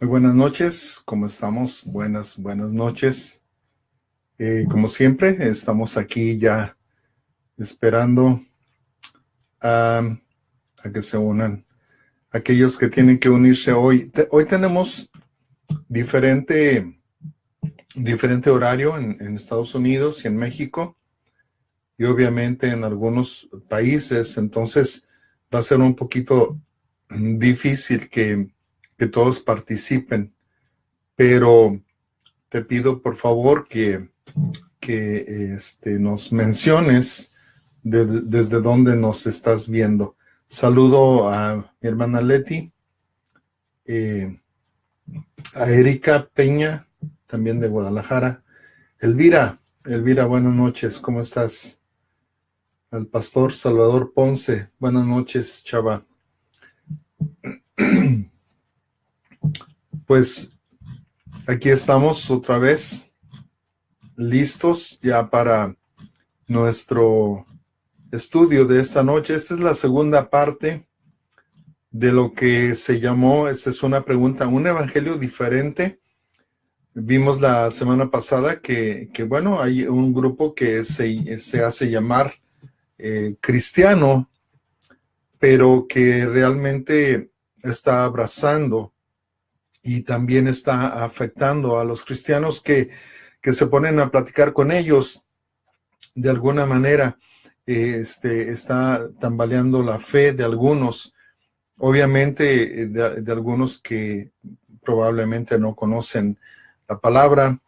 Muy buenas noches, ¿cómo estamos? Buenas noches. Como siempre, estamos aquí ya esperando a que se unan aquellos que tienen que unirse hoy. Hoy tenemos diferente horario en Estados Unidos y en México, y obviamente en algunos países, entonces va a ser un poquito difícil que todos participen, pero te pido por favor que nos menciones desde dónde nos estás viendo. Saludo a mi hermana Leti, a Erika Peña, también de Guadalajara. Elvira, buenas noches, ¿cómo estás? Al pastor Salvador Ponce, buenas noches, chava. Pues aquí estamos otra vez, listos ya para nuestro estudio de esta noche. Esta es la segunda parte de lo que se llamó, esta es una pregunta, un evangelio diferente. Vimos la semana pasada que bueno, hay un grupo que se hace llamar cristiano, pero que realmente está abrazando y también está afectando a los cristianos que se ponen a platicar con ellos. De alguna manera está tambaleando la fe de algunos, obviamente de algunos que probablemente no conocen la palabra,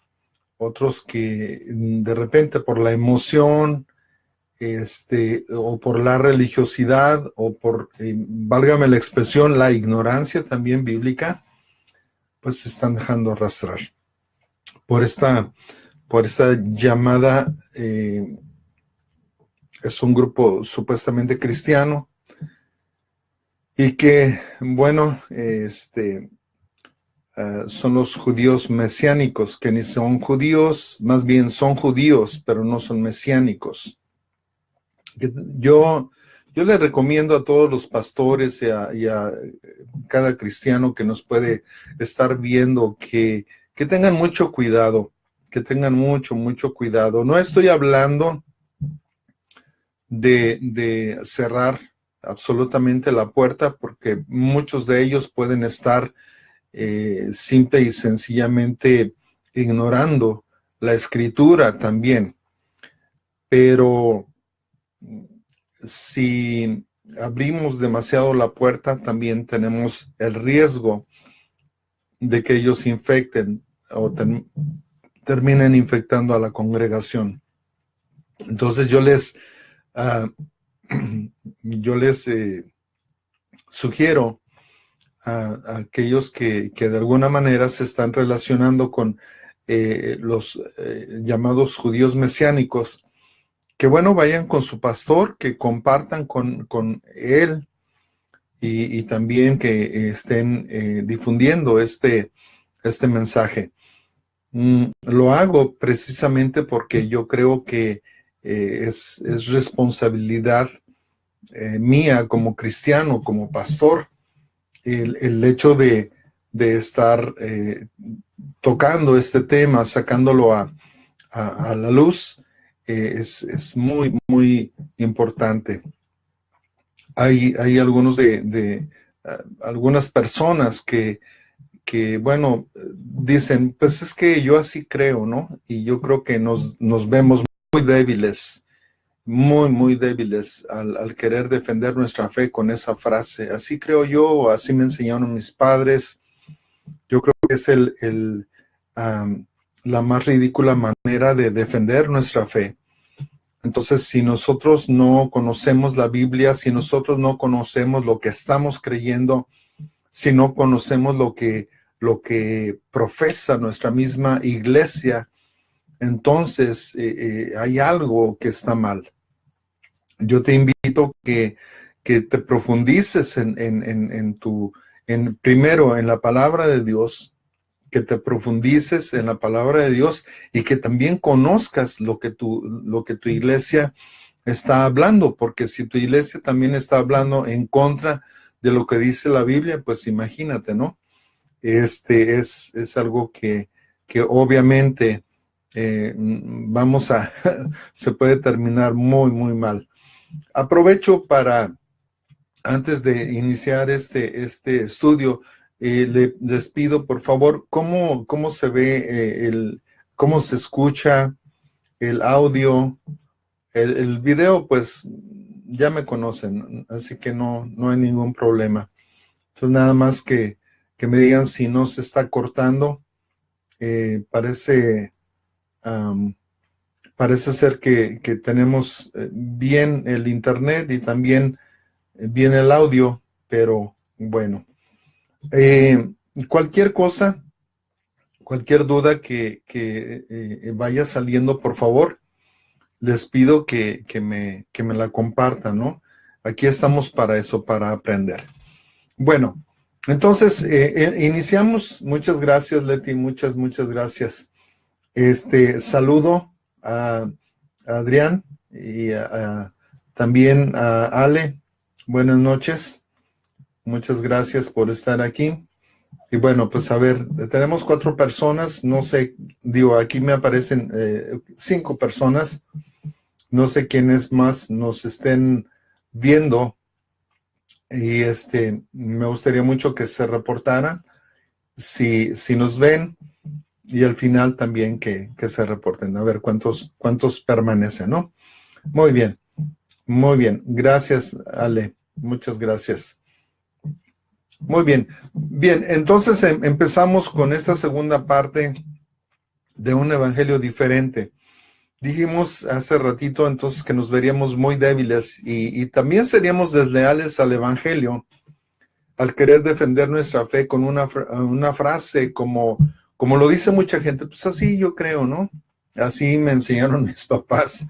otros que de repente por la emoción o por la religiosidad o por, válgame la expresión, la ignorancia también bíblica, pues se están dejando arrastrar por esta llamada. Es un grupo supuestamente cristiano y que, bueno, son los judíos mesiánicos, que ni son judíos, más bien son judíos, pero no son mesiánicos. Yo le recomiendo a todos los pastores y a cada cristiano que nos puede estar viendo que tengan mucho cuidado, que tengan mucho cuidado. No estoy hablando de cerrar absolutamente la puerta, porque muchos de ellos pueden estar simple y sencillamente ignorando la escritura también. Pero si abrimos demasiado la puerta, también tenemos el riesgo de que ellos infecten o terminen infectando a la congregación. Entonces yo les sugiero a aquellos que de alguna manera se están relacionando con los llamados judíos mesiánicos, que bueno, vayan con su pastor, que compartan con él y también que estén difundiendo este mensaje. Lo hago precisamente porque yo creo que es responsabilidad mía como cristiano, como pastor, el hecho de estar tocando este tema, sacándolo a la luz, es muy importante. Hay algunos algunas personas que bueno, dicen, pues es que yo así creo, ¿no? Y yo creo que nos vemos muy débiles, muy débiles al querer defender nuestra fe con esa frase. Así creo yo, así me enseñaron mis padres. Yo creo que es la más ridícula manera de defender nuestra fe. Entonces, si nosotros no conocemos la Biblia, si nosotros no conocemos lo que estamos creyendo, si no conocemos lo que profesa nuestra misma iglesia, entonces hay algo que está mal. Yo te invito que te profundices primero en la palabra de Dios, que te profundices en la palabra de Dios y que también conozcas lo que tu iglesia está hablando, porque si tu iglesia también está hablando en contra de lo que dice la Biblia, pues imagínate, ¿no? es algo que obviamente se puede terminar muy, muy mal. Aprovecho antes de iniciar este estudio, les pido, por favor, cómo se ve, cómo se escucha el audio, el video, pues ya me conocen, así que no hay ningún problema. Entonces, nada más que me digan si no se está cortando. Parece ser que tenemos bien el internet y también bien el audio, pero bueno. Cualquier cosa, cualquier duda que vaya saliendo, por favor, les pido que me la compartan, ¿no? Aquí estamos para eso, para aprender. Bueno, entonces iniciamos. Muchas gracias, Leti, muchas gracias. Saludo a Adrián y también a Ale. Buenas noches. Muchas gracias por estar aquí. Y bueno, pues a ver, tenemos 4 personas, no sé, aquí me aparecen 5 personas, no sé quiénes más nos estén viendo, y me gustaría mucho que se reportaran si nos ven, y al final también que se reporten, a ver cuántos permanecen, ¿no? Muy bien, gracias, Ale, muchas gracias. Muy bien, entonces empezamos con esta segunda parte de un evangelio diferente. Dijimos hace ratito entonces que nos veríamos muy débiles y también seríamos desleales al evangelio al querer defender nuestra fe con una frase como lo dice mucha gente, pues así yo creo, ¿no? Así me enseñaron mis papás.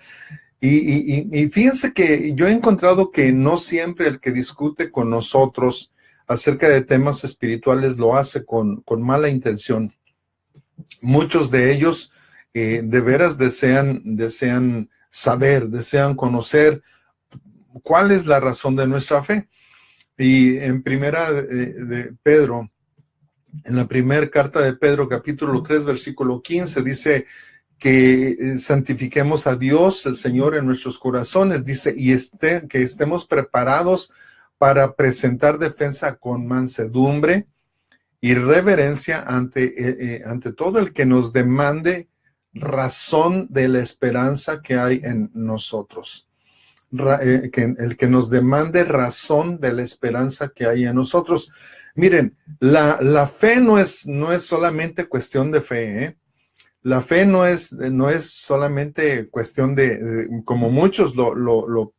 Y fíjense que yo he encontrado que no siempre el que discute con nosotros acerca de temas espirituales lo hace con mala intención. Muchos de ellos de veras desean saber, desean conocer cuál es la razón de nuestra fe. Y en primera de Pedro, en la primera carta de Pedro, capítulo 3, versículo 15, dice que santifiquemos a Dios, el Señor, en nuestros corazones. Dice, que estemos preparados para presentar defensa con mansedumbre y reverencia ante todo el que nos demande razón de la esperanza que hay en nosotros. El que nos demande razón de la esperanza que hay en nosotros. Miren, la fe no es solamente cuestión de fe, ¿eh? La fe no es solamente cuestión de como muchos lo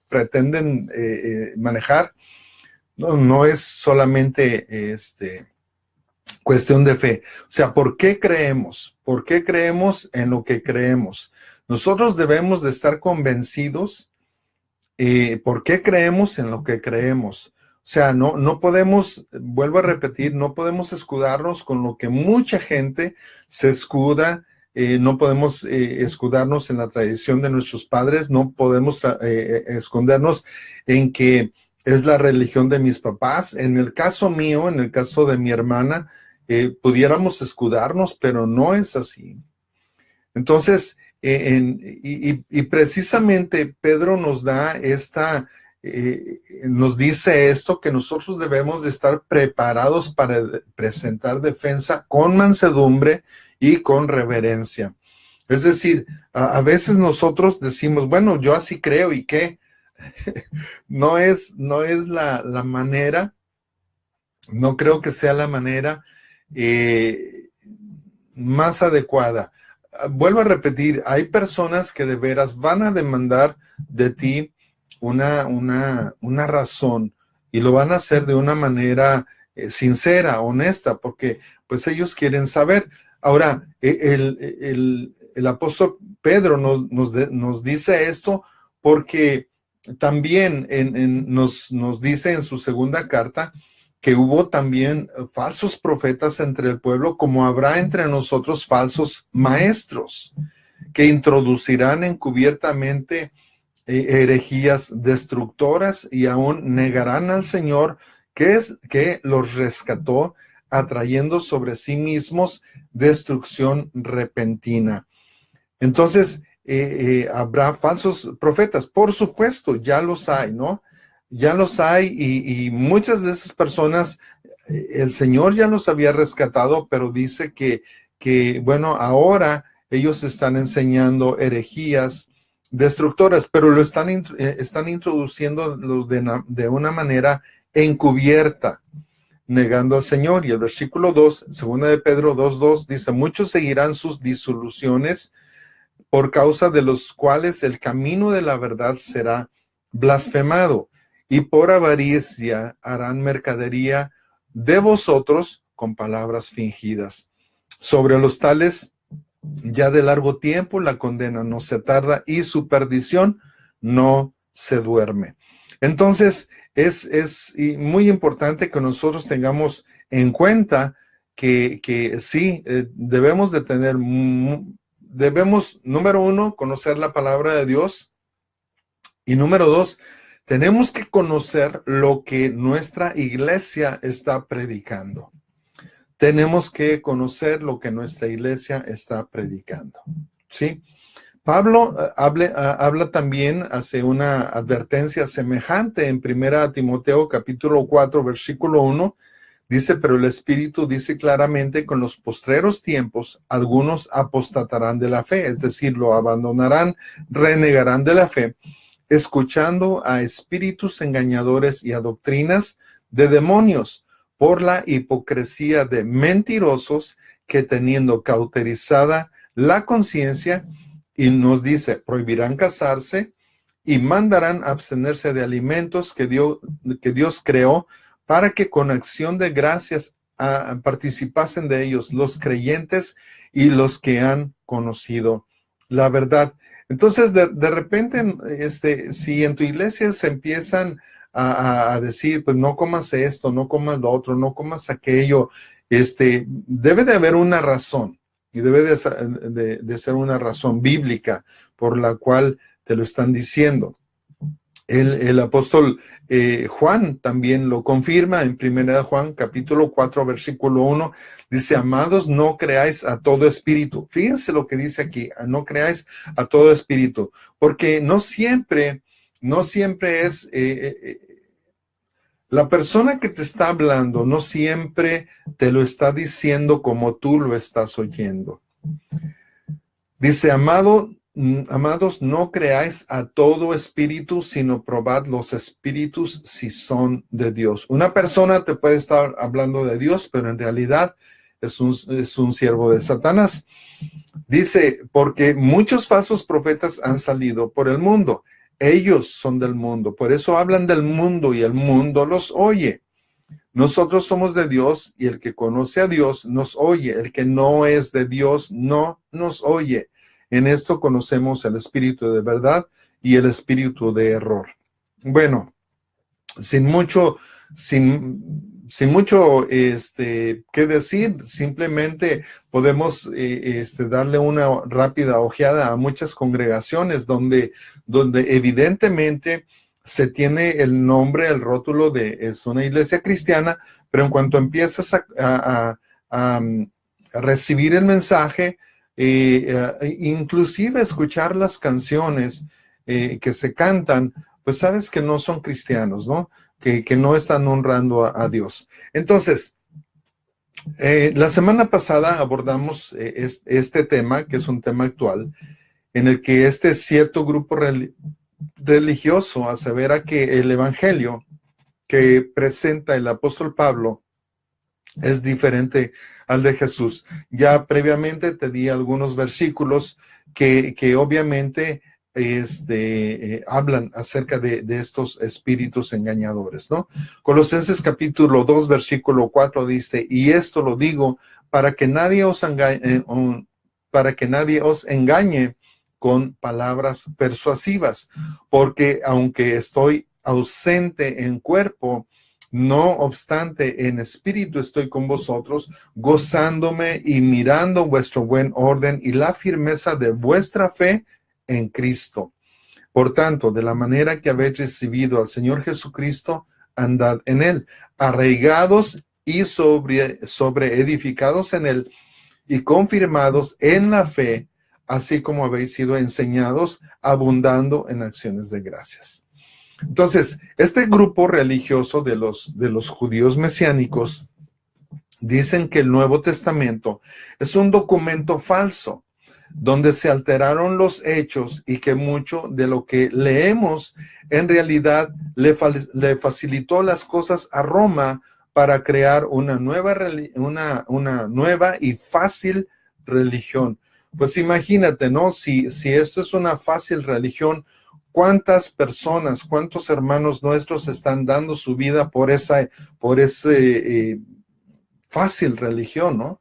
pretenden manejar. No es solamente cuestión de fe. O sea, ¿por qué creemos? ¿Por qué creemos en lo que creemos? Nosotros debemos de estar convencidos por qué creemos en lo que creemos. O sea, no podemos, vuelvo a repetir, no podemos escudarnos con lo que mucha gente se escuda. No podemos escudarnos en la tradición de nuestros padres, no podemos escondernos en que es la religión de mis papás. En el caso mío, en el caso de mi hermana, pudiéramos escudarnos, pero no es así. Entonces, y precisamente Pedro nos da nos dice esto, que nosotros debemos de estar preparados para presentar defensa con mansedumbre y con reverencia. Es decir, a veces nosotros decimos, bueno, yo así creo, ¿y qué? No es la manera, no creo que sea la manera más adecuada. Vuelvo a repetir, hay personas que de veras van a demandar de ti una razón, y lo van a hacer de una manera sincera, honesta, porque pues ellos quieren saber. Ahora, el apóstol Pedro nos dice esto porque también nos dice en su segunda carta que hubo también falsos profetas entre el pueblo, como habrá entre nosotros falsos maestros, que introducirán encubiertamente herejías destructoras y aún negarán al Señor que los rescató, atrayendo sobre sí mismos destrucción repentina. Entonces, habrá falsos profetas. Por supuesto, ya los hay, ¿no? Ya los hay y muchas de esas personas, el Señor ya los había rescatado, pero dice bueno, ahora ellos están enseñando herejías destructoras, pero lo están introduciendo de una manera encubierta, negando al Señor. Y el versículo 2, segunda de Pedro 2:2, dice, muchos seguirán sus disoluciones, por causa de los cuales el camino de la verdad será blasfemado, y por avaricia harán mercadería de vosotros con palabras fingidas. Sobre los tales, ya de largo tiempo la condena no se tarda y su perdición no se duerme. Entonces, es muy importante que nosotros tengamos en cuenta que sí, debemos de tener... Debemos, número uno, conocer la palabra de Dios. Y número dos, tenemos que conocer lo que nuestra iglesia está predicando. Tenemos que conocer lo que nuestra iglesia está predicando. ¿Sí? Pablo habla también, hace una advertencia semejante en 1 Timoteo capítulo 4, versículo 1. Dice, pero el Espíritu dice claramente que en los postreros tiempos algunos apostatarán de la fe, es decir, lo abandonarán, renegarán de la fe, escuchando a espíritus engañadores y a doctrinas de demonios, por la hipocresía de mentirosos que teniendo cauterizada la conciencia, y nos dice, prohibirán casarse y mandarán abstenerse de alimentos que Dios creó, para que con acción de gracias participasen de ellos los creyentes y los que han conocido la verdad. Entonces, de repente, si en tu iglesia se empiezan a decir, pues no comas esto, no comas lo otro, no comas aquello, debe de haber una razón, y debe de ser una razón bíblica por la cual te lo están diciendo. El apóstol Juan también lo confirma en 1 Juan capítulo 4 versículo 1, dice, amados, no creáis a todo espíritu. Fíjense lo que dice aquí, no creáis a todo espíritu, porque no siempre es, la persona que te está hablando no siempre te lo está diciendo como tú lo estás oyendo. Dice, amados, no creáis a todo espíritu, sino probad los espíritus si son de Dios. Una persona te puede estar hablando de Dios, pero en realidad es un siervo de Satanás. Dice, porque muchos falsos profetas han salido por el mundo. Ellos son del mundo, por eso hablan del mundo y el mundo los oye. Nosotros somos de Dios y el que conoce a Dios nos oye. El que no es de Dios no nos oye. En esto conocemos el espíritu de verdad y el espíritu de error. Bueno, sin mucho que decir, simplemente podemos darle una rápida ojeada a muchas congregaciones donde evidentemente se tiene el nombre, el rótulo de es una iglesia cristiana, pero en cuanto empiezas a recibir el mensaje, inclusive escuchar las canciones que se cantan, pues sabes que no son cristianos, ¿no? Que no están honrando a Dios. Entonces, la semana pasada abordamos este tema, que es un tema actual, en el que este cierto grupo religioso asevera que el evangelio que presenta el apóstol Pablo es diferente al de Jesús. Ya previamente te di algunos versículos que obviamente hablan acerca de estos espíritus engañadores, ¿no? Colosenses capítulo 2, versículo 4 dice, y esto lo digo para que nadie os engañe con palabras persuasivas, porque aunque estoy ausente en cuerpo, no obstante, en espíritu estoy con vosotros, gozándome y mirando vuestro buen orden y la firmeza de vuestra fe en Cristo. Por tanto, de la manera que habéis recibido al Señor Jesucristo, andad en él, arraigados y sobre edificados en él y confirmados en la fe, así como habéis sido enseñados, abundando en acciones de gracias. Entonces, este grupo religioso de los judíos mesiánicos dicen que el Nuevo Testamento es un documento falso, donde se alteraron los hechos y que mucho de lo que leemos en realidad le facilitó las cosas a Roma para crear una nueva y fácil religión. Pues imagínate, ¿no? Si esto es una fácil religión, ¿cuántas personas, cuántos hermanos nuestros están dando su vida por esa fácil religión, ¿no?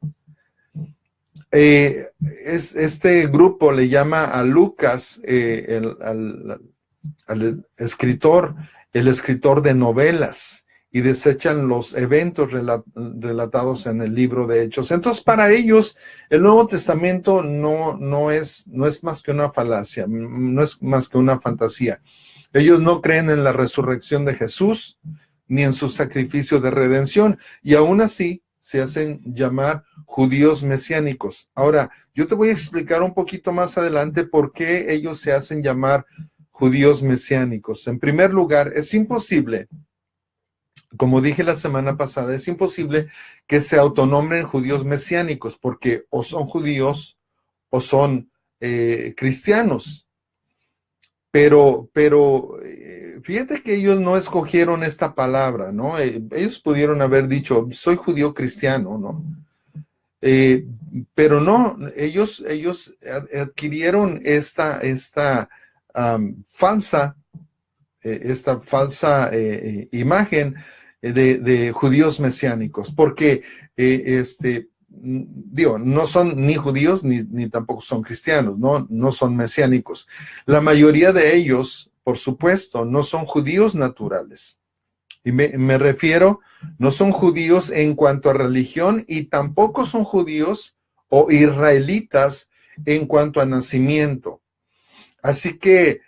Este grupo le llama a Lucas, al escritor, el escritor de novelas, y desechan los eventos relatados en el libro de Hechos. Entonces, para ellos, el Nuevo Testamento no es más que una falacia, no es más que una fantasía. Ellos no creen en la resurrección de Jesús, ni en su sacrificio de redención, y aún así se hacen llamar judíos mesiánicos. Ahora, yo te voy a explicar un poquito más adelante por qué ellos se hacen llamar judíos mesiánicos. En primer lugar, es imposible, como dije la semana pasada, es imposible que se autonombren judíos mesiánicos, porque o son judíos o son cristianos. Pero fíjate que ellos no escogieron esta palabra, ¿no? Ellos pudieron haber dicho, soy judío cristiano, ¿no? Pero no, ellos adquirieron esta falsa imagen de judíos mesiánicos, porque no son ni judíos ni tampoco son cristianos, no son mesiánicos. La mayoría de ellos, por supuesto, no son judíos naturales. Y me refiero, no son judíos en cuanto a religión y tampoco son judíos o israelitas en cuanto a nacimiento. Así que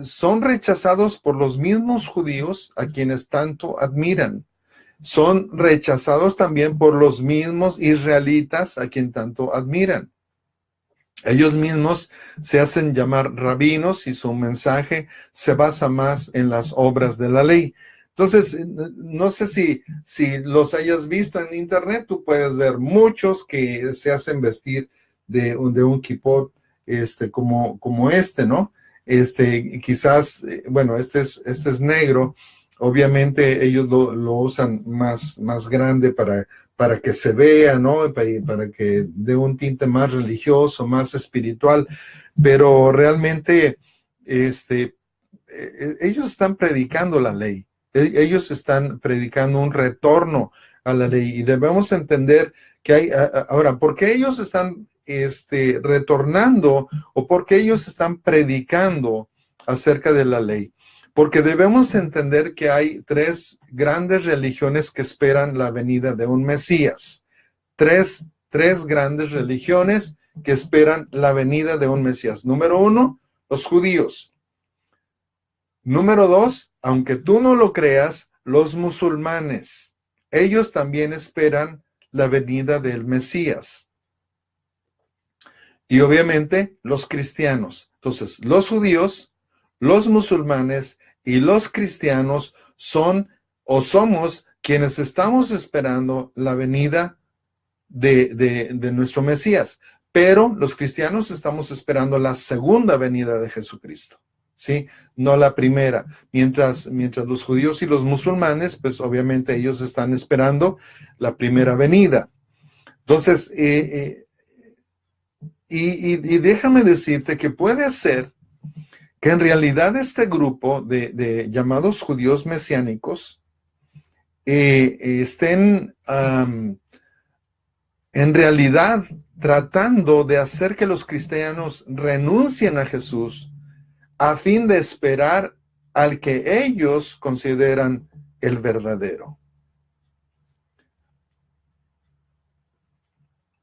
son rechazados por los mismos judíos a quienes tanto admiran. Son rechazados también por los mismos israelitas a quien tanto admiran. Ellos mismos se hacen llamar rabinos y su mensaje se basa más en las obras de la ley. Entonces, no sé si los hayas visto en internet, tú puedes ver muchos que se hacen vestir de un kipot como ¿no? Quizás, bueno, este es negro. Obviamente ellos lo usan más grande para que se vea, ¿no? Para que dé un tinte más religioso, más espiritual, pero realmente ellos están predicando la ley, ellos están predicando un retorno a la ley y debemos entender que hay, ahora, ¿por qué ellos están retornando o por qué ellos están predicando acerca de la ley? Porque debemos entender que hay tres grandes religiones que esperan la venida de un Mesías. Tres grandes religiones que esperan la venida de un Mesías. Número uno, los judíos. Número dos, aunque tú no lo creas, los musulmanes. Ellos también esperan la venida del Mesías. Y obviamente los cristianos. Entonces, los judíos, los musulmanes y los cristianos son o somos quienes estamos esperando la venida de nuestro Mesías. Pero los cristianos estamos esperando la segunda venida de Jesucristo, ¿sí? No la primera. Mientras los judíos y los musulmanes, pues obviamente ellos están esperando la primera venida. Entonces, y déjame decirte que puede ser que en realidad este grupo de llamados judíos mesiánicos estén en realidad tratando de hacer que los cristianos renuncien a Jesús a fin de esperar al que ellos consideran el verdadero.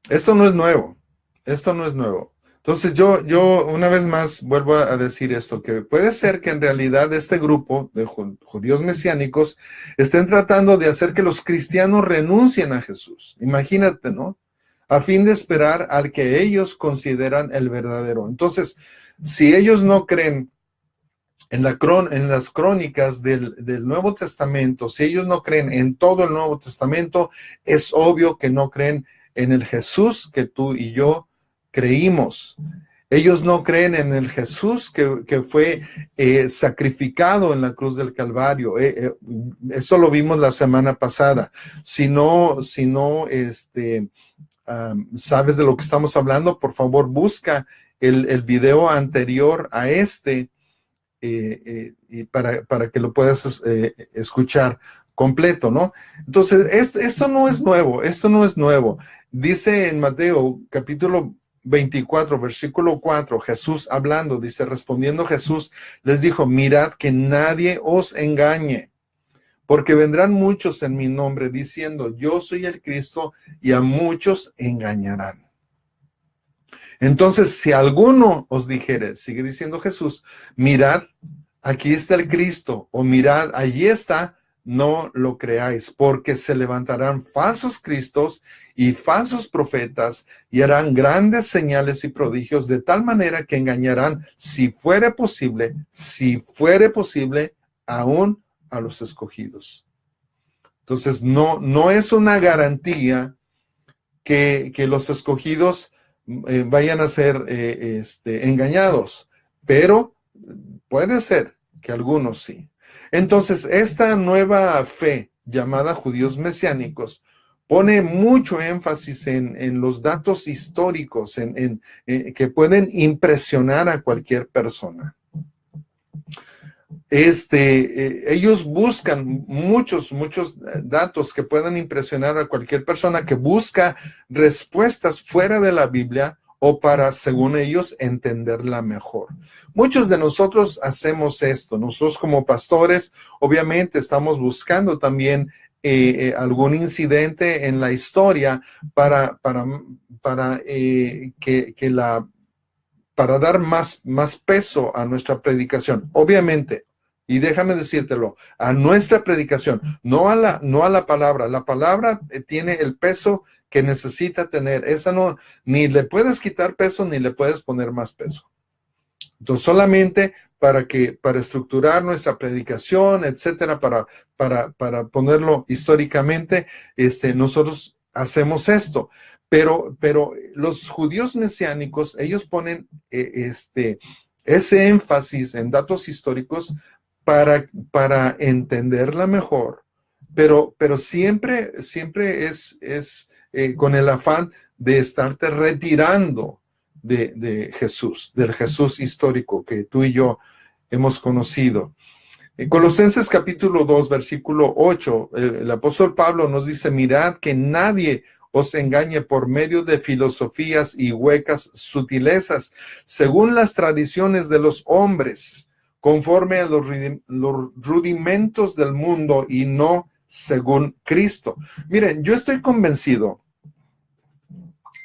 Esto no es nuevo. Entonces, Entonces yo una vez más vuelvo a decir esto, que puede ser que en realidad este grupo de judíos mesiánicos estén tratando de hacer que los cristianos renuncien a Jesús. Imagínate, ¿no? A fin de esperar al que ellos consideran el verdadero. Entonces, si ellos no creen en las crónicas del Nuevo Testamento, si ellos no creen en todo el Nuevo Testamento, es obvio que no creen en el Jesús que tú y yo creímos. Ellos no creen en el Jesús que fue sacrificado en la cruz del Calvario. Eso lo vimos la semana pasada. Si no, sabes de lo que estamos hablando, por favor busca el video anterior a este y para que lo puedas escuchar completo, ¿no? Entonces, esto no es nuevo, esto no es nuevo. Dice en Mateo capítulo 24, versículo 4, Jesús hablando, dice, respondiendo Jesús, les dijo, mirad que nadie os engañe, porque vendrán muchos en mi nombre diciendo, yo soy el Cristo, y a muchos engañarán. Entonces, si alguno os dijere, sigue diciendo Jesús, mirad, aquí está el Cristo, o mirad, allí está, no lo creáis, porque se levantarán falsos cristos y falsos profetas y harán grandes señales y prodigios de tal manera que engañarán, si fuere posible, aún a los escogidos. Entonces, no es una garantía que los escogidos vayan a ser engañados, pero puede ser que algunos sí. Entonces, esta nueva fe llamada judíos mesiánicos pone mucho énfasis en los datos históricos, que pueden impresionar a cualquier persona. Ellos buscan muchos datos que puedan impresionar a cualquier persona que busca respuestas fuera de la Biblia o para, según ellos, entenderla mejor. Muchos de nosotros hacemos esto. Nosotros como pastores, obviamente, estamos buscando también algún incidente en la historia para dar más peso a nuestra predicación. Obviamente, y déjame decírtelo, a nuestra predicación, no a la palabra. La palabra tiene el peso que necesita tener. Esa no, ni le puedes quitar peso, ni le puedes poner más peso. Entonces, solamente para estructurar nuestra predicación, etcétera, para ponerlo históricamente, nosotros hacemos esto. Pero los judíos mesiánicos, ellos ponen ese énfasis en datos históricos para entenderla mejor, pero siempre es con el afán de estarte retirando de Jesús, del Jesús histórico que tú y yo hemos conocido. En Colosenses capítulo 2, versículo 8, el apóstol Pablo nos dice, mirad que nadie os engañe por medio de filosofías y huecas sutilezas, según las tradiciones de los hombres, conforme a los rudimentos del mundo y no según Cristo. Miren, yo estoy convencido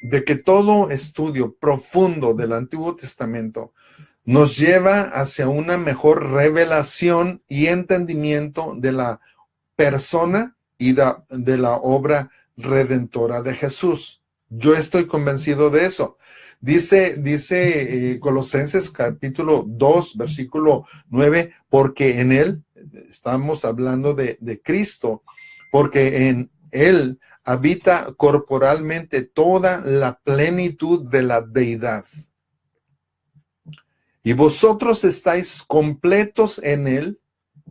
de que todo estudio profundo del Antiguo Testamento nos lleva hacia una mejor revelación y entendimiento de la persona y de la obra redentora de Jesús. Yo estoy convencido de eso. Dice Colosenses capítulo 2, versículo 9, porque en él, estamos hablando de Cristo, porque en él habita corporalmente toda la plenitud de la deidad. Y vosotros estáis completos en él,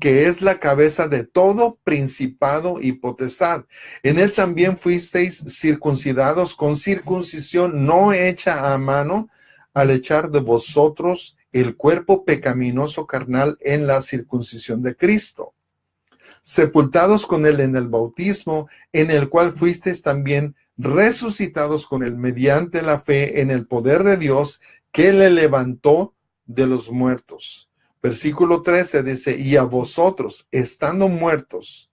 que es la cabeza de todo principado y potestad. En él también fuisteis circuncidados con circuncisión no hecha a mano, al echar de vosotros el cuerpo pecaminoso carnal en la circuncisión de Cristo, sepultados con él en el bautismo, en el cual fuisteis también resucitados con él mediante la fe en el poder de Dios que le levantó de los muertos. Versículo 13 dice, y a vosotros, estando muertos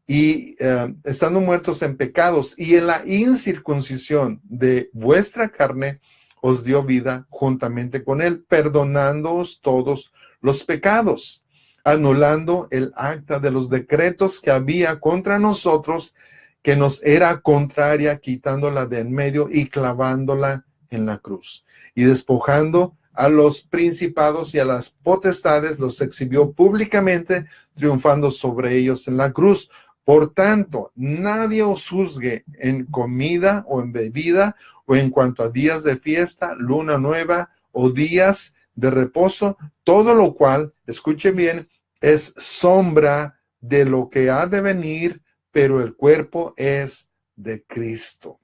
en pecados y en la incircuncisión de vuestra carne, os dio vida juntamente con él, perdonándoos todos los pecados, anulando el acta de los decretos que había contra nosotros, que nos era contraria, quitándola de en medio y clavándola en la cruz. Y despojando a los principados y a las potestades, los exhibió públicamente, triunfando sobre ellos en la cruz. Por tanto, nadie os juzgue en comida o en bebida, o en cuanto a días de fiesta, luna nueva o días de reposo, todo lo cual, escuche bien, es sombra de lo que ha de venir, pero el cuerpo es de Cristo.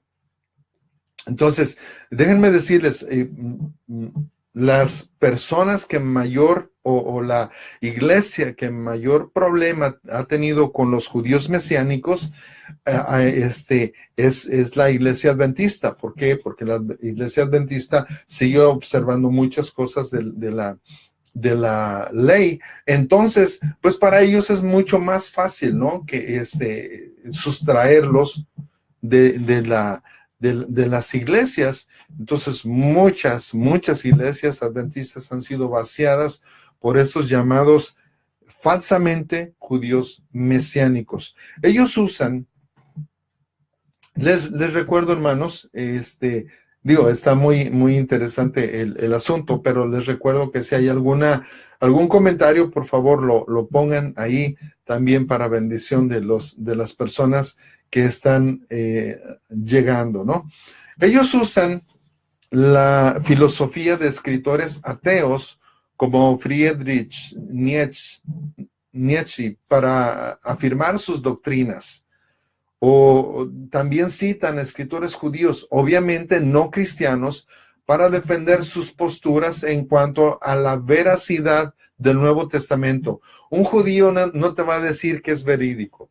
Entonces, déjenme decirles, las personas que mayor o la iglesia que mayor problema ha tenido con los judíos mesiánicos es la iglesia adventista. ¿Por qué? Porque la iglesia adventista sigue observando muchas cosas de la ley. Entonces, pues para ellos es mucho más fácil, ¿no? Que sustraerlos de las iglesias. Entonces muchas iglesias adventistas han sido vaciadas por estos llamados falsamente judíos mesiánicos. Ellos usan, les recuerdo, hermanos, está muy interesante el asunto, pero les recuerdo que si hay algún comentario, por favor lo pongan ahí también para bendición de las personas que están llegando, ¿no? Ellos usan la filosofía de escritores ateos como Friedrich Nietzsche para afirmar sus doctrinas. O también citan escritores judíos, obviamente no cristianos, para defender sus posturas en cuanto a la veracidad del Nuevo Testamento. Un judío no te va a decir que es verídico.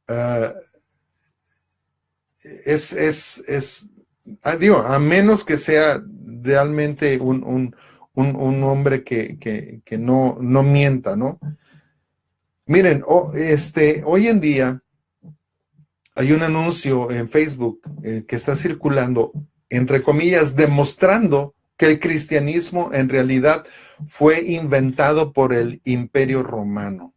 A menos que sea realmente un hombre que no mienta, ¿no? Miren, hoy en día hay un anuncio en Facebook que está circulando, entre comillas, demostrando que el cristianismo en realidad fue inventado por el Imperio Romano.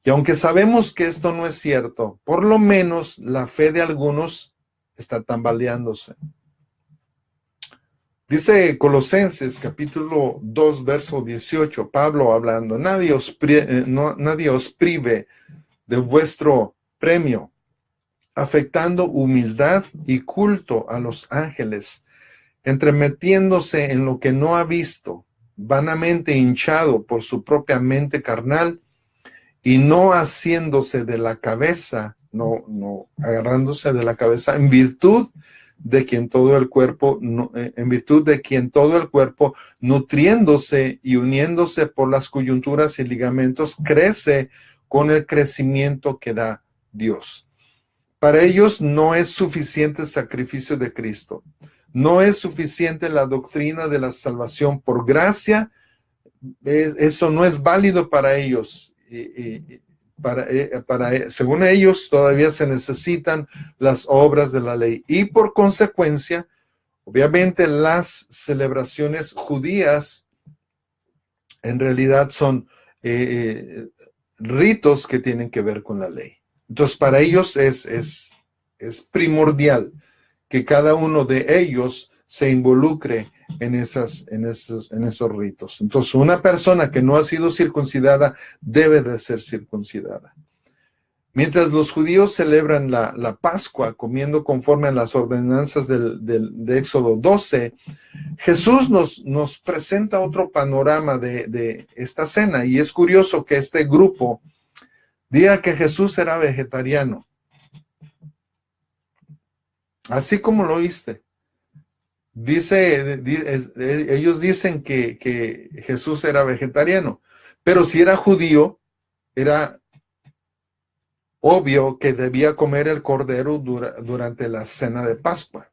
Y aunque sabemos que esto no es cierto, por lo menos la fe de algunos está tambaleándose. Dice Colosenses capítulo 2, verso 18, Pablo hablando, nadie os prive de vuestro premio, afectando humildad y culto a los ángeles, entremetiéndose en lo que no ha visto, vanamente hinchado por su propia mente carnal, y no haciéndose de la cabeza, no agarrándose de la cabeza, en virtud de quien todo el cuerpo, nutriéndose y uniéndose por las coyunturas y ligamentos, crece con el crecimiento que da Dios. Para ellos no es suficiente el sacrificio de Cristo. No es suficiente la doctrina de la salvación por gracia. Eso no es válido para ellos. Según ellos, todavía se necesitan las obras de la ley. Y por consecuencia, obviamente las celebraciones judías en realidad son ritos que tienen que ver con la ley. Entonces, para ellos es primordial que cada uno de ellos se involucre en esos ritos. Entonces, una persona que no ha sido circuncidada debe de ser circuncidada. Mientras los judíos celebran la Pascua comiendo conforme a las ordenanzas de Éxodo 12, Jesús nos presenta otro panorama de esta cena. Y es curioso que este grupo diga que Jesús era vegetariano. Así como lo oíste. Ellos dicen que Jesús era vegetariano, pero si era judío, era obvio que debía comer el cordero durante la cena de Pascua.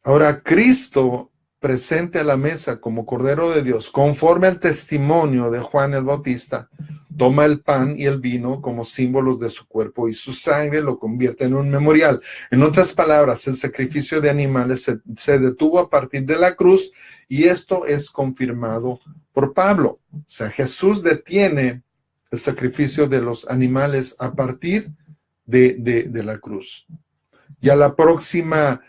Ahora, Cristo presente a la mesa como Cordero de Dios, conforme al testimonio de Juan el Bautista, toma el pan y el vino como símbolos de su cuerpo y su sangre lo convierte en un memorial. En otras palabras, el sacrificio de animales se detuvo a partir de la cruz y esto es confirmado por Pablo. O sea, Jesús detiene el sacrificio de los animales a partir de la cruz. Ya la próxima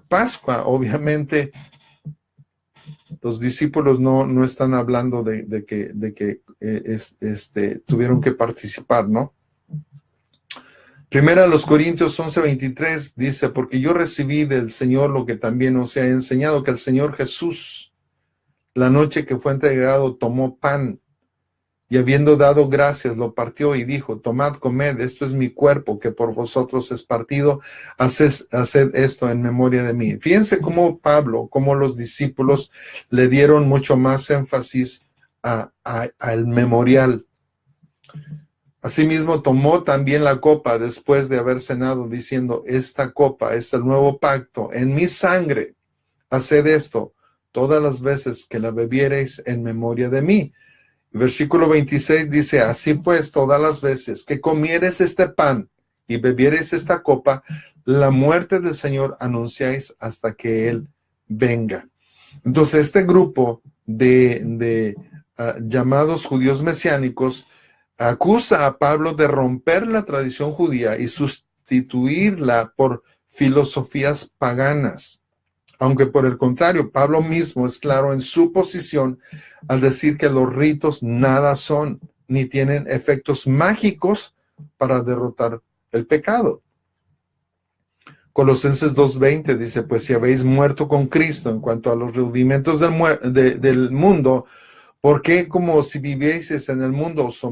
Pascua, obviamente, los discípulos no están hablando de que tuvieron que participar, ¿no? Primera los Corintios 11:23 dice, porque yo recibí del Señor lo que también os he enseñado, que el Señor Jesús, la noche que fue entregado, tomó pan y habiendo dado gracias, lo partió y dijo, tomad, comed, esto es mi cuerpo que por vosotros es partido, haced esto en memoria de mí. Fíjense cómo Pablo, cómo los discípulos le dieron mucho más énfasis al memorial. Asimismo, tomó también la copa después de haber cenado, diciendo, esta copa es el nuevo pacto en mi sangre. Haced esto todas las veces que la bebiereis en memoria de mí. Versículo 26 dice, así pues, todas las veces que comieres este pan y bebieres esta copa, la muerte del Señor anunciáis hasta que Él venga. Entonces, este grupo de llamados judíos mesiánicos acusa a Pablo de romper la tradición judía y sustituirla por filosofías paganas. Aunque por el contrario, Pablo mismo es claro en su posición al decir que los ritos nada son, ni tienen efectos mágicos para derrotar el pecado. Colosenses 2:20 dice, pues si habéis muerto con Cristo en cuanto a los rudimentos del mundo, ¿por qué como si vivieseis en el mundo os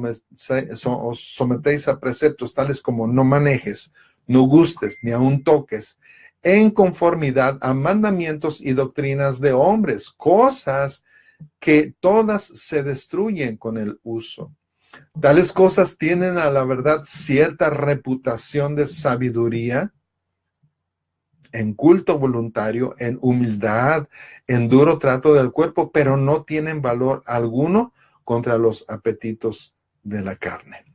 sometéis a preceptos tales como no manejes, no gustes, ni aun toques, en conformidad a mandamientos y doctrinas de hombres, cosas que todas se destruyen con el uso? Tales cosas tienen a la verdad cierta reputación de sabiduría, en culto voluntario, en humildad, en duro trato del cuerpo, pero no tienen valor alguno contra los apetitos de la carne.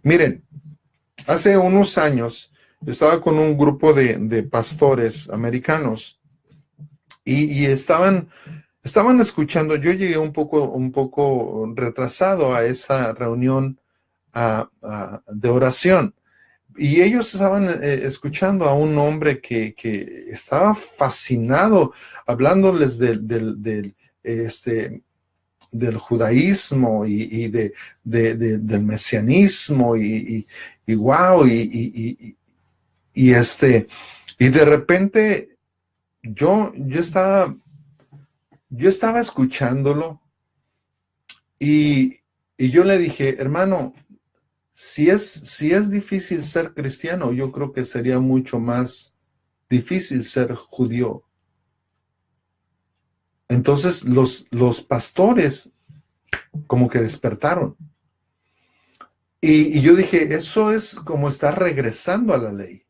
Miren, hace unos años yo estaba con un grupo de pastores americanos y estaban escuchando. Yo llegué un poco retrasado a esa reunión de oración. Y ellos estaban escuchando a un hombre que estaba fascinado, hablándoles del judaísmo y del mesianismo y wow, y de repente yo estaba escuchándolo y yo le dije, hermano, si es difícil ser cristiano, yo creo que sería mucho más difícil ser judío. Entonces los pastores como que despertaron. Y yo dije, eso es como estar regresando a la ley.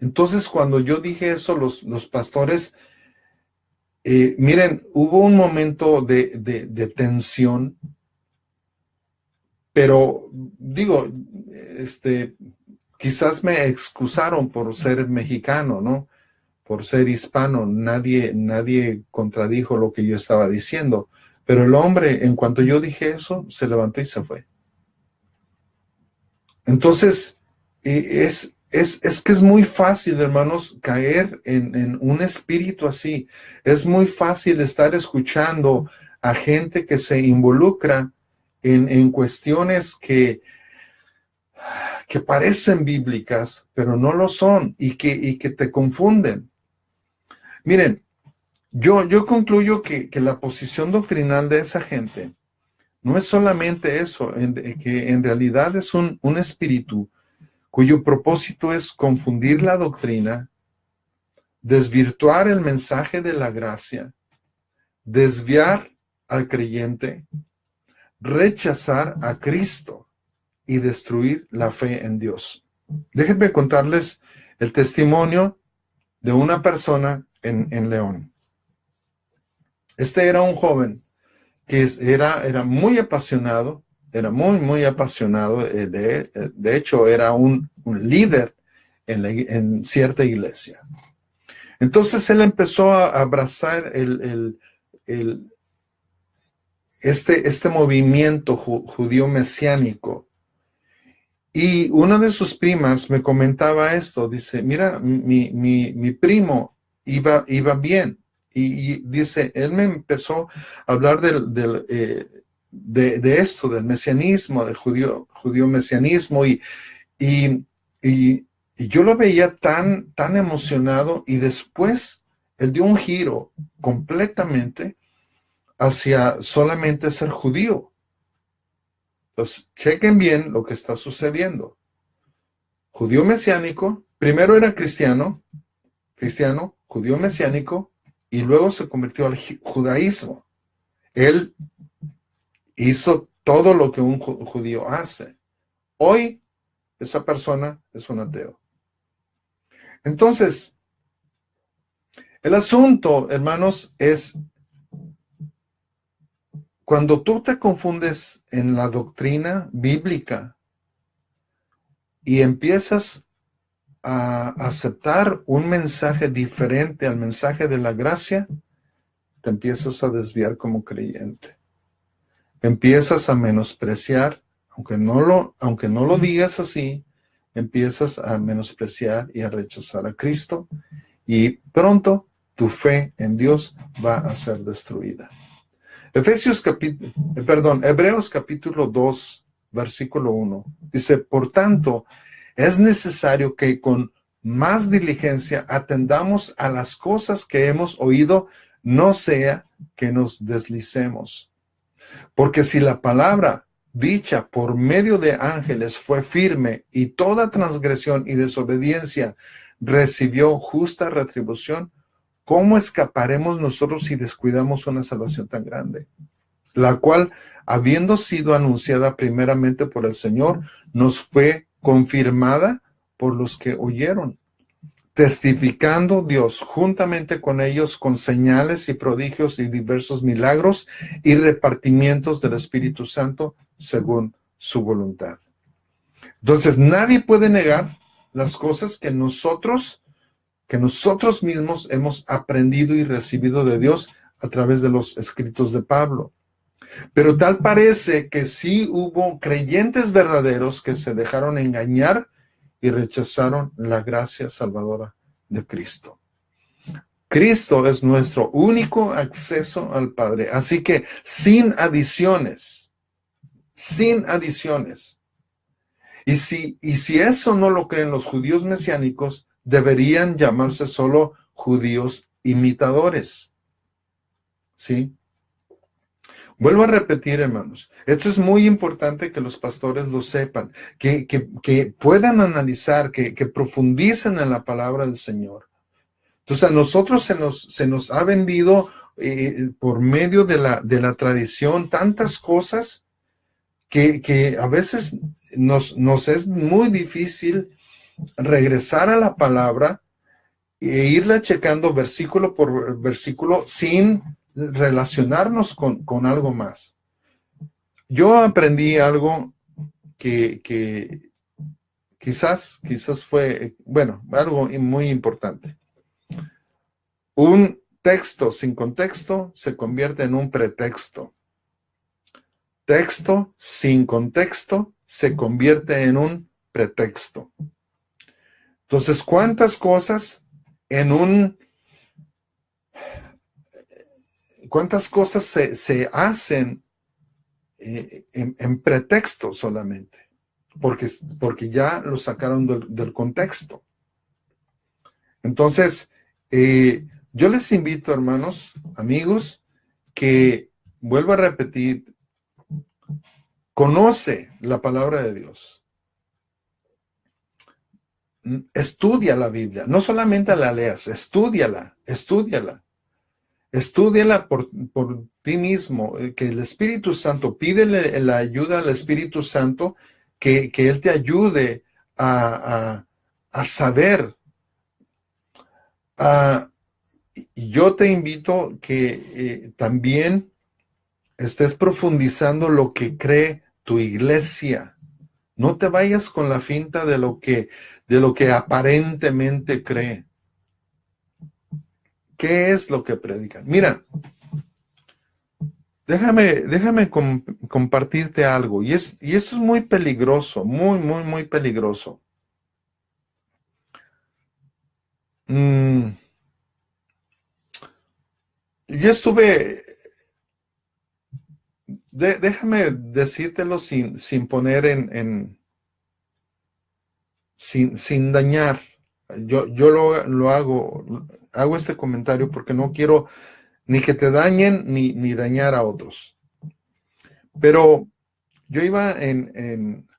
Entonces cuando yo dije eso, los pastores, miren, hubo un momento de tensión. Pero digo, quizás me excusaron por ser mexicano, ¿no? Por ser hispano. Nadie contradijo lo que yo estaba diciendo. Pero el hombre, en cuanto yo dije eso, se levantó y se fue. Entonces, es que es muy fácil, hermanos, caer en un espíritu así. Es muy fácil estar escuchando a gente que se involucra en cuestiones que parecen bíblicas, pero no lo son y que te confunden. Miren, yo concluyo que la posición doctrinal de esa gente no es solamente eso, que en realidad es un espíritu cuyo propósito es confundir la doctrina, desvirtuar el mensaje de la gracia, desviar al creyente, rechazar a Cristo y destruir la fe en Dios. Déjenme contarles el testimonio de una persona en León. Este era un joven que era muy apasionado, era muy apasionado. De hecho, era un líder en cierta iglesia. Entonces él empezó a abrazar este movimiento judío mesiánico. Y una de sus primas me comentaba esto, dice, mira, mi primo iba bien. Y dice, él me empezó a hablar de esto, del mesianismo, del judío mesianismo, y yo lo veía tan emocionado, y después él dio un giro completamente hacia solamente ser judío. Entonces, chequen bien lo que está sucediendo. Judío mesiánico, primero era cristiano, judío mesiánico, y luego se convirtió al judaísmo. Él hizo todo lo que un judío hace. Hoy, esa persona es un ateo. Entonces, el asunto, hermanos, es cuando tú te confundes en la doctrina bíblica y empiezas a aceptar un mensaje diferente al mensaje de la gracia, te empiezas a desviar como creyente. Empiezas a menospreciar, aunque no lo digas así, empiezas a menospreciar y a rechazar a Cristo, y pronto tu fe en Dios va a ser destruida. Hebreos capítulo 2, versículo 1, dice, por tanto, es necesario que con más diligencia atendamos a las cosas que hemos oído, no sea que nos deslicemos. Porque si la palabra dicha por medio de ángeles fue firme, y toda transgresión y desobediencia recibió justa retribución, ¿cómo escaparemos nosotros si descuidamos una salvación tan grande? La cual, habiendo sido anunciada primeramente por el Señor, nos fue confirmada por los que oyeron, testificando Dios juntamente con ellos con señales y prodigios y diversos milagros y repartimientos del Espíritu Santo según su voluntad. Entonces, nadie puede negar las cosas que nosotros mismos hemos aprendido y recibido de Dios a través de los escritos de Pablo. Pero tal parece que sí hubo creyentes verdaderos que se dejaron engañar y rechazaron la gracia salvadora de Cristo. Cristo es nuestro único acceso al Padre. Así que sin adiciones. Y si eso no lo creen los judíos mesiánicos, deberían llamarse solo judíos imitadores. ¿Sí? Vuelvo a repetir, hermanos, esto es muy importante que los pastores lo sepan, que puedan analizar, que profundicen en la palabra del Señor. Entonces, a nosotros se nos ha vendido por medio de la tradición tantas cosas que a veces nos es muy difícil regresar a la palabra e irla checando versículo por versículo sin relacionarnos con algo más. Yo aprendí algo que quizás fue, algo muy importante. Un texto sin contexto se convierte en un pretexto. Texto sin contexto se convierte en un pretexto. Entonces, ¿cuántas cosas se hacen en pretexto solamente? Porque ya lo sacaron del contexto. Entonces, yo les invito, hermanos, amigos, que, vuelvo a repetir, conoce la palabra de Dios. Estudia la Biblia, no solamente la leas, estúdiala. Estúdiala por ti mismo, que el Espíritu Santo, pídele la ayuda al Espíritu Santo, que Él te ayude a saber. Y yo te invito que también estés profundizando lo que cree tu iglesia. No te vayas con la finta de lo que aparentemente cree. ¿Qué es lo que predican? Mira, déjame compartirte algo. Y esto es muy peligroso, muy, muy, muy peligroso. Yo estuve, déjame decírtelo sin poner sin dañar. Yo lo hago este comentario porque no quiero ni que te dañen ni dañar a otros. Pero yo iba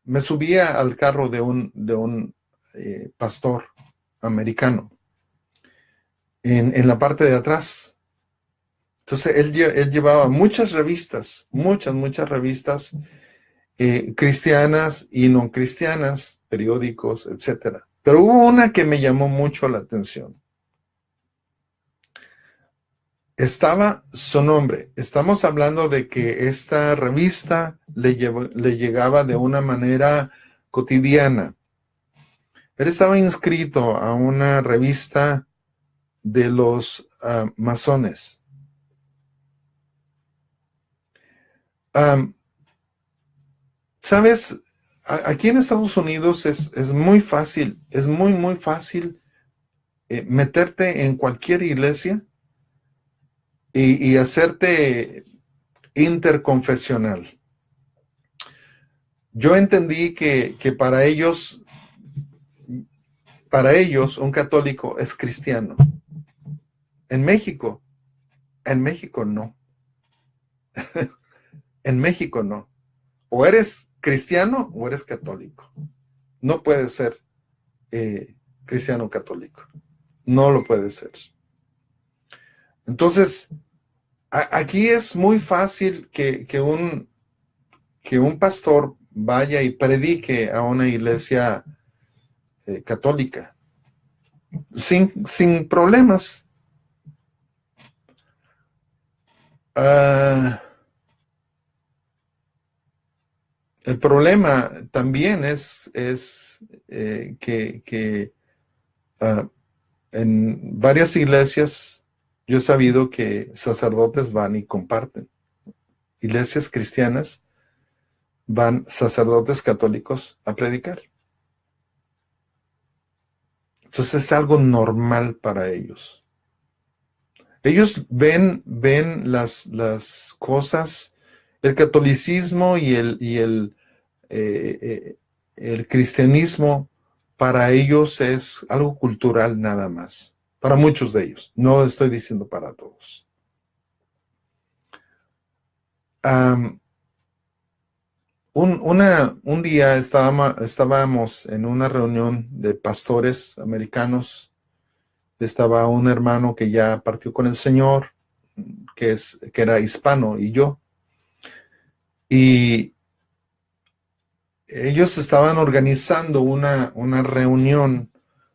me subía al carro de un pastor americano en la parte de atrás. Entonces él llevaba muchas revistas, muchas revistas cristianas y no cristianas, periódicos, etcétera. Pero hubo una que me llamó mucho la atención. Estaba su nombre. Estamos hablando de que esta revista le llegaba de una manera cotidiana. Él estaba inscrito a una revista de los masones. ¿Sabes? Aquí en Estados Unidos es muy fácil, es muy, muy fácil meterte en cualquier iglesia y hacerte interconfesional. Yo entendí que para ellos un católico es cristiano. En México no. En México no. O eres cristiano o eres católico. No puedes ser cristiano católico. No lo puede ser. Entonces, aquí es muy fácil que un pastor vaya y predique a una iglesia católica sin problemas. El problema también es que en varias iglesias yo he sabido que sacerdotes van y comparten. Iglesias cristianas van sacerdotes católicos a predicar. Entonces es algo normal para ellos. Ellos ven las cosas, el catolicismo y el cristianismo para ellos es algo cultural nada más. Para muchos de ellos. No estoy diciendo para todos. Un día estábamos en una reunión de pastores americanos. Estaba un hermano que ya partió con el Señor, que era hispano, y yo. Y ellos estaban organizando una reunión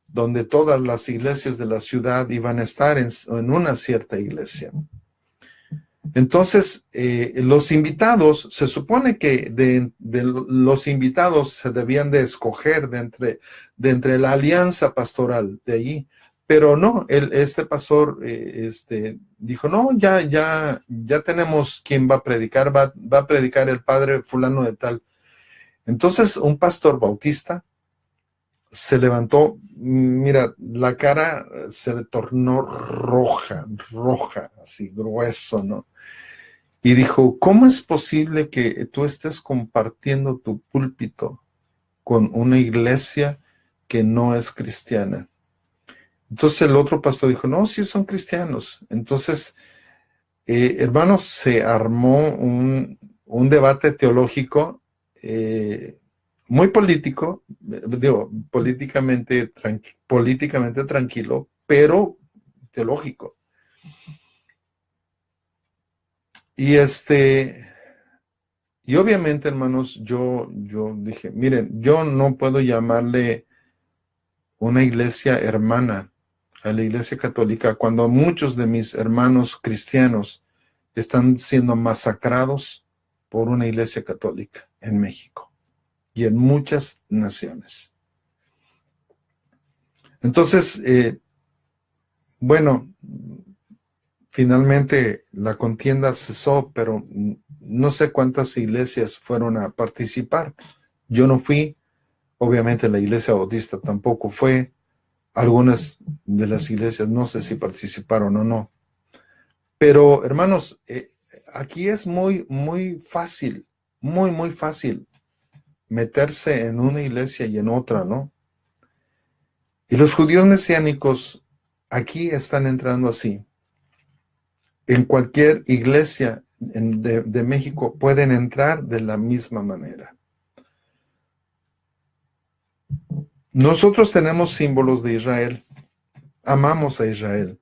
donde todas las iglesias de la ciudad iban a estar en una cierta iglesia. Entonces, los invitados, se supone que de los invitados se debían de escoger de entre la alianza pastoral de allí, pero no, este pastor dijo, no, ya tenemos quien va a predicar, va a predicar el padre fulano de tal. Entonces, un pastor bautista se levantó, mira, la cara se le tornó roja, así grueso, ¿no? Y dijo, ¿cómo es posible que tú estés compartiendo tu púlpito con una iglesia que no es cristiana? Entonces el otro pastor dijo, no, sí son cristianos. Entonces, hermanos, se armó un debate teológico muy político, digo, políticamente tranquilo, pero teológico. Y obviamente, hermanos, yo dije, miren, yo no puedo llamarle una iglesia hermana a la Iglesia Católica cuando muchos de mis hermanos cristianos están siendo masacrados por una Iglesia Católica en México y en muchas naciones? Entonces, bueno, finalmente la contienda cesó, pero no sé cuántas iglesias fueron a participar. Yo no fui, obviamente la Iglesia Bautista tampoco fue. Algunas de las iglesias no sé si participaron o no. Pero, hermanos, aquí es muy, muy fácil, muy fácil meterse en una iglesia y en otra, ¿no? Y los judíos mesiánicos aquí están entrando así. En cualquier iglesia de México pueden entrar de la misma manera. Nosotros tenemos símbolos de Israel. Amamos a Israel.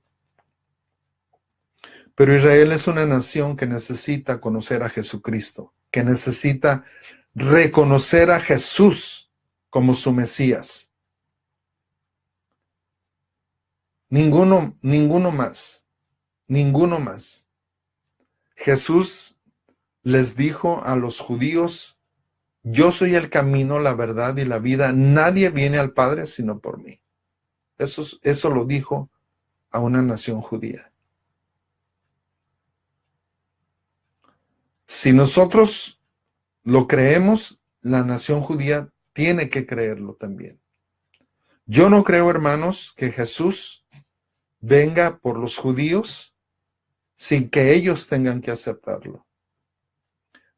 Pero Israel es una nación que necesita conocer a Jesucristo, que necesita reconocer a Jesús como su Mesías. Ninguno más. Ninguno más. Jesús les dijo a los judíos: yo soy el camino, la verdad y la vida. Nadie viene al Padre sino por mí. Eso lo dijo a una nación judía. Si nosotros lo creemos, la nación judía tiene que creerlo también. Yo no creo, hermanos, que Jesús venga por los judíos sin que ellos tengan que aceptarlo.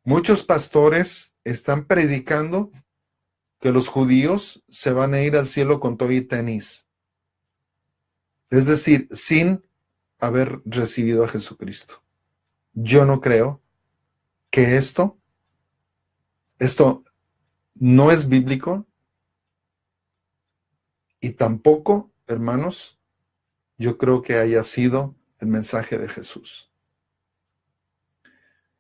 Muchos pastores están predicando que los judíos se van a ir al cielo con todo y tenis. Es decir, sin haber recibido a Jesucristo. Yo no creo que esto no es bíblico, y tampoco, hermanos, yo creo que haya sido el mensaje de Jesús.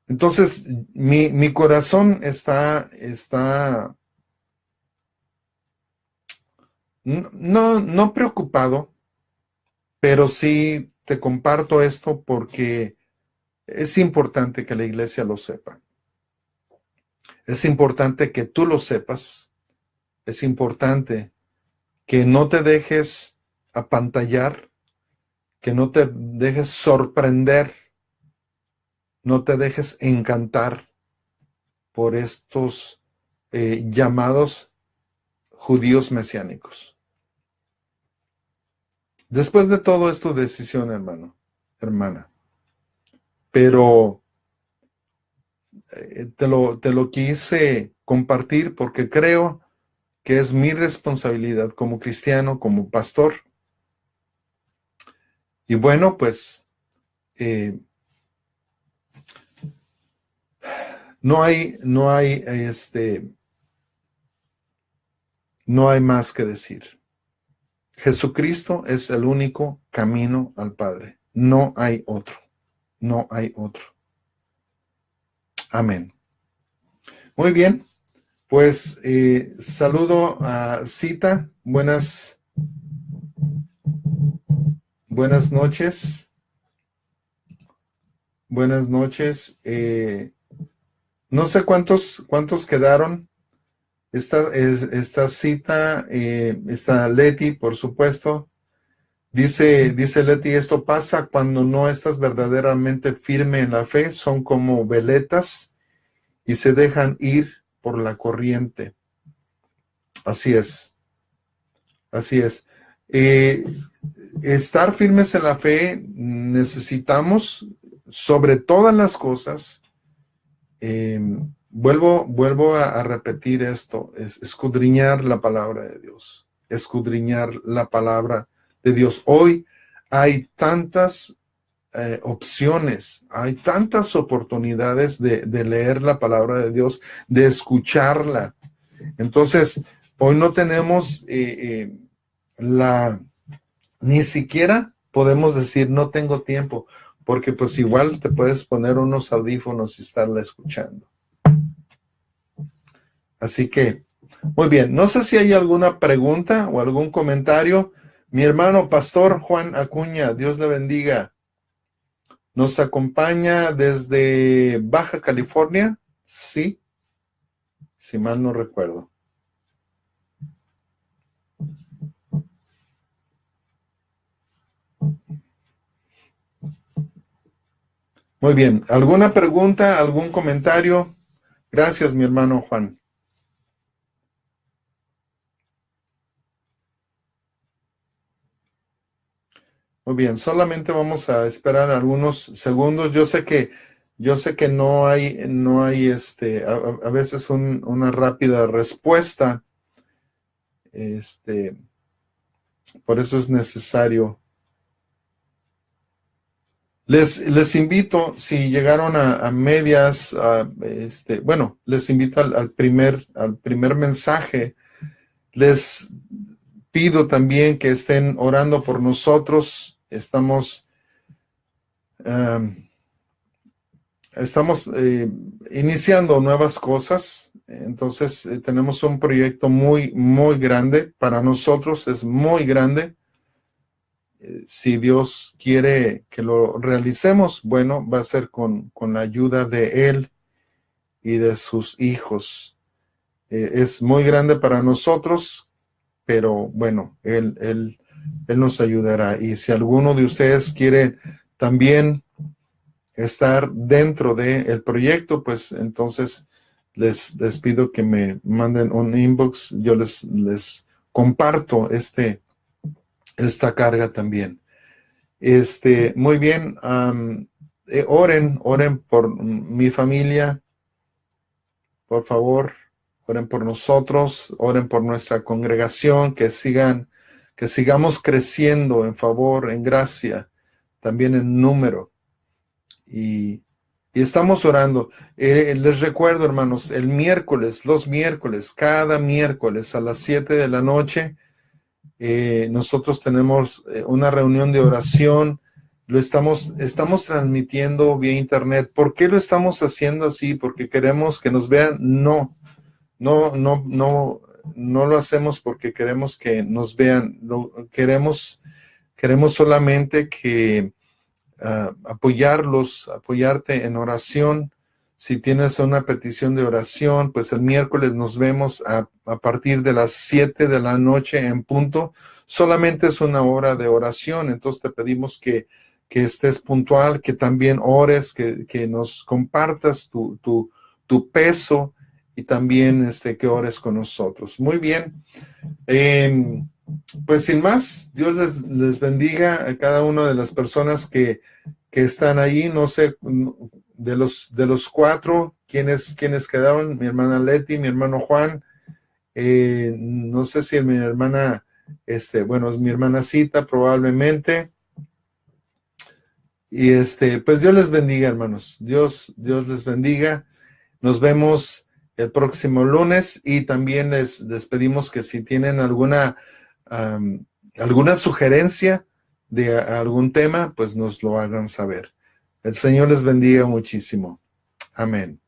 Entonces, mi corazón está no preocupado, pero sí te comparto esto porque es importante que la iglesia lo sepa. Es importante que tú lo sepas. Es importante que no te dejes apantallar, que no te dejes sorprender, no te dejes encantar por estos llamados judíos mesiánicos. Después de todo es tu decisión, hermano, hermana. Pero te lo quise compartir porque creo que es mi responsabilidad como cristiano, como pastor. Y bueno, pues no hay más que decir. Jesucristo es el único camino al Padre. No hay otro. No hay otro. Amén. Muy bien. Pues saludo a Cita. Buenas noches. Buenas noches. No sé cuántos quedaron. Esta Cita, está Leti, por supuesto. Dice Leti: esto pasa cuando no estás verdaderamente firme en la fe. Son como veletas y se dejan ir por la corriente. Así es. Así es. Estar firmes en la fe, necesitamos, sobre todas las cosas, vuelvo a repetir esto, es escudriñar la palabra de Dios. Escudriñar la palabra de Dios. Hoy hay tantas opciones, hay tantas oportunidades de leer la palabra de Dios, de escucharla. Entonces, hoy no tenemos ni siquiera podemos decir no tengo tiempo, porque pues igual te puedes poner unos audífonos y estarla escuchando. Así que, muy bien, no sé si hay alguna pregunta o algún comentario. Mi hermano Pastor Juan Acuña, Dios le bendiga. Nos acompaña desde Baja California, sí, si mal no recuerdo. Muy bien, ¿alguna pregunta, algún comentario? Gracias, mi hermano Juan. Muy bien, solamente vamos a esperar algunos segundos. Yo sé que no hay a veces una rápida respuesta. Por eso es necesario. Les invito, si llegaron a medias, les invito al primer mensaje. Les pido también que estén orando por nosotros. Estamos iniciando nuevas cosas. Entonces, tenemos un proyecto muy, muy grande. Para nosotros es muy grande. Si Dios quiere que lo realicemos, bueno, va a ser con la ayuda de Él y de sus hijos. Es muy grande para nosotros, pero bueno, Él nos ayudará. Y si alguno de ustedes quiere también estar dentro del proyecto, pues entonces les pido que me manden un inbox. Yo les comparto esta carga también. Muy bien. Oren por mi familia, por favor. Oren por nosotros, oren por nuestra congregación, que sigamos creciendo en favor, en gracia, también en número. Y estamos orando. Les recuerdo, hermanos, los miércoles, cada miércoles a las 7 de la noche, nosotros tenemos una reunión de oración. Lo estamos transmitiendo vía internet. ¿Por qué lo estamos haciendo así? ¿Porque queremos que nos vean? No lo hacemos porque queremos que nos vean. Queremos solamente que apoyarte en oración. Si tienes una petición de oración, pues el miércoles nos vemos a partir de las 7 de la noche en punto. Solamente es una hora de oración, entonces te pedimos que estés puntual, que también ores, que nos compartas tu peso y también que ores con nosotros. Muy bien. Pues sin más, Dios les bendiga a cada una de las personas que están ahí. No sé, de los cuatro, ¿quiénes quedaron? Mi hermana Leti, mi hermano Juan, no sé si mi hermana, mi hermana Cita probablemente. Y pues Dios les bendiga, hermanos. Dios les bendiga. Nos vemos el próximo lunes y también les pedimos que si tienen alguna sugerencia de algún tema, pues nos lo hagan saber. El Señor les bendiga muchísimo. Amén.